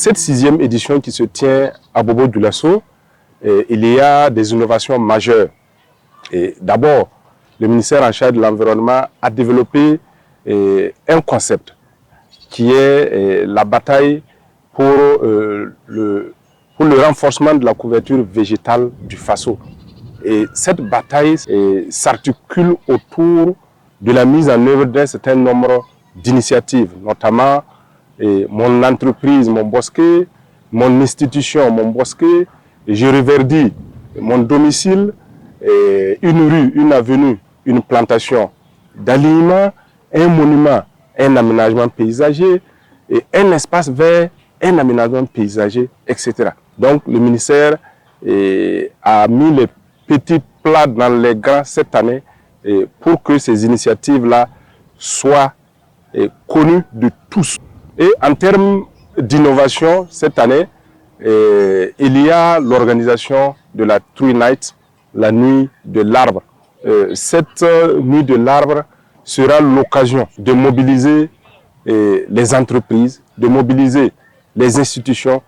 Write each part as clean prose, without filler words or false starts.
cette 6e édition qui se tient à Bobo-Dioulasso, il y a des innovations majeures. D'abord, le ministère en charge de l'environnement a développé un concept qui est la bataille pour le renforcement de la couverture végétale du Faso. Et cette bataille s'articule autour de la mise en œuvre d'un certain nombre d'initiatives, notamment mon entreprise, mon bosquet, mon institution, mon bosquet, je reverdis mon domicile, une rue, une avenue, une plantation d'alignement, un monument, un aménagement paysager, et un espace vert, un aménagement paysager, etc. Donc le ministère a mis les petits plats dans les grands cette année pour que ces initiatives-là soient connues de tous. Et en termes d'innovation, cette année, il y a l'organisation de la Tree Night, la nuit de l'arbre. Cette nuit de l'arbre sera l'occasion de mobiliser les entreprises, de mobiliser les institutions,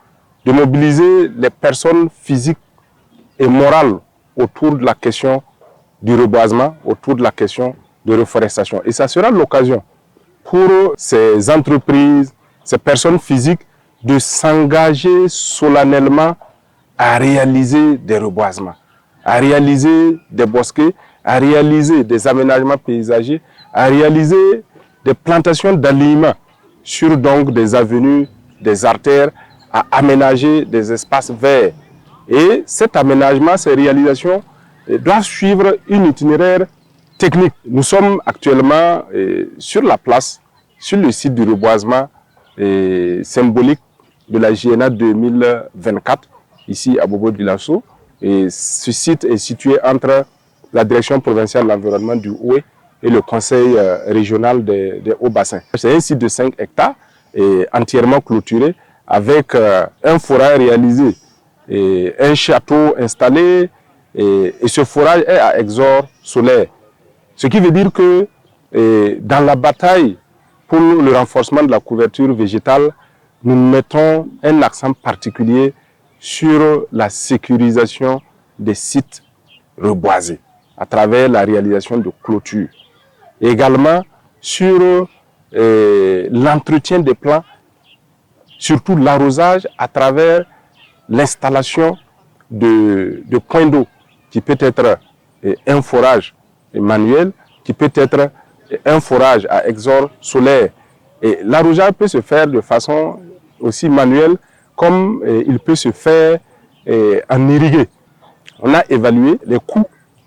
de mobiliser les personnes physiques et morales autour de la question du reboisement, autour de la question de reforestation. Et ça sera l'occasion pour ces entreprises, ces personnes physiques, de s'engager solennellement à réaliser des reboisements, à réaliser des bosquets, à réaliser des aménagements paysagers, à réaliser des plantations d'alignement sur donc des avenues, des artères, à aménager des espaces verts. Et cet aménagement, ces réalisations doivent suivre une itinéraire technique. Nous sommes actuellement sur la place, sur le site du reboisement symbolique de la GNA 2024, ici à Bobo-Dioulasso. Et ce site est situé entre la direction provinciale de l'environnement du Houé et le conseil régional des Hauts-Bassins. C'est un site de 5 hectares et entièrement clôturé avec un forage réalisé et un château installé et ce forage est à exor solaire. Ce qui veut dire que dans la bataille pour le renforcement de la couverture végétale, nous mettons un accent particulier sur la sécurisation des sites reboisés à travers la réalisation de clôtures. Et également sur l'entretien des plants, surtout l'arrosage à travers l'installation de points d'eau qui peut être un forage manuel, qui peut être un forage à exor solaire. Et l'arrosage peut se faire de façon aussi manuelle comme il peut se faire en irrigué. On a évalué les coûts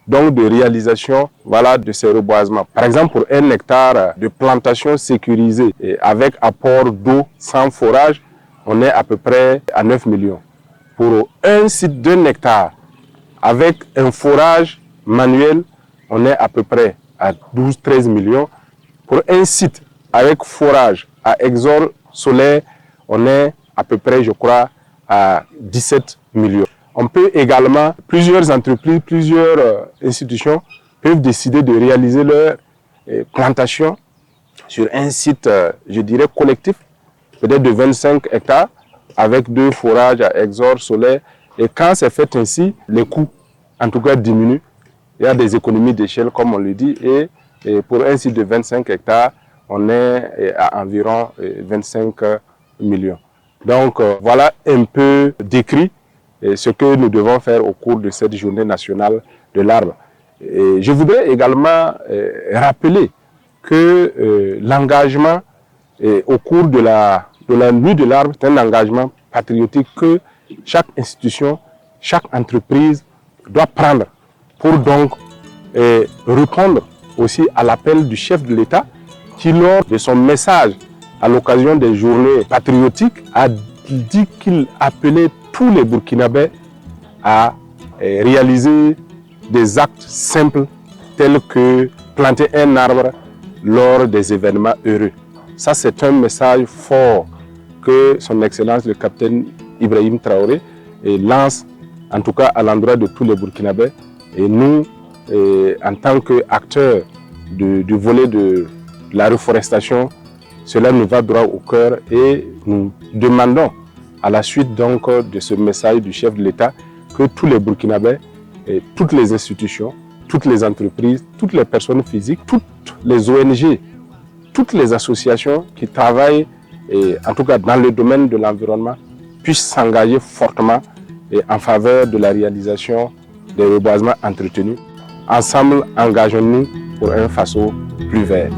donc, de réalisation de ces reboisements. Par exemple, pour 1 hectare de plantation sécurisée avec apport d'eau sans forage, on est à peu près à 9 millions. Pour un site d'1 hectare avec un forage manuel, on est à peu près à 12-13 millions. Pour un site avec forage à exor solaire, on est à peu près, je crois, à 17 millions. On peut également, plusieurs entreprises, plusieurs institutions peuvent décider de réaliser leur plantation sur un site, je dirais, collectif, peut-être de 25 hectares, avec 2 forages à exor solaire. Et quand c'est fait ainsi, les coûts, en tout cas, diminuent. Il y a des économies d'échelle, comme on le dit, et pour un site de 25 hectares, on est à environ 25 millions. Donc, voilà un peu décrit ce que nous devons faire au cours de cette journée nationale de l'arbre. Je voudrais également rappeler que l'engagement au cours de la nuit de l'arbre est un engagement patriotique que chaque institution, chaque entreprise doit prendre pour donc répondre aussi à l'appel du chef de l'État qui, lors de son message à l'occasion des journées patriotiques, a dit qu'il appelait tous les Burkinabés à réaliser des actes simples tels que planter un arbre lors des événements heureux. Ça, c'est un message fort que son Excellence le capitaine Ibrahim Traoré lance, en tout cas à l'endroit de tous les Burkinabés. Et nous, en tant qu'acteurs du volet de la reforestation, cela nous va droit au cœur et nous demandons à la suite donc de ce message du chef de l'État, que tous les Burkinabés, et toutes les institutions, toutes les entreprises, toutes les personnes physiques, toutes les ONG, toutes les associations qui travaillent, et en tout cas dans le domaine de l'environnement, puissent s'engager fortement et en faveur de la réalisation des reboisements entretenus. Ensemble, engageons-nous pour un Faso plus vert.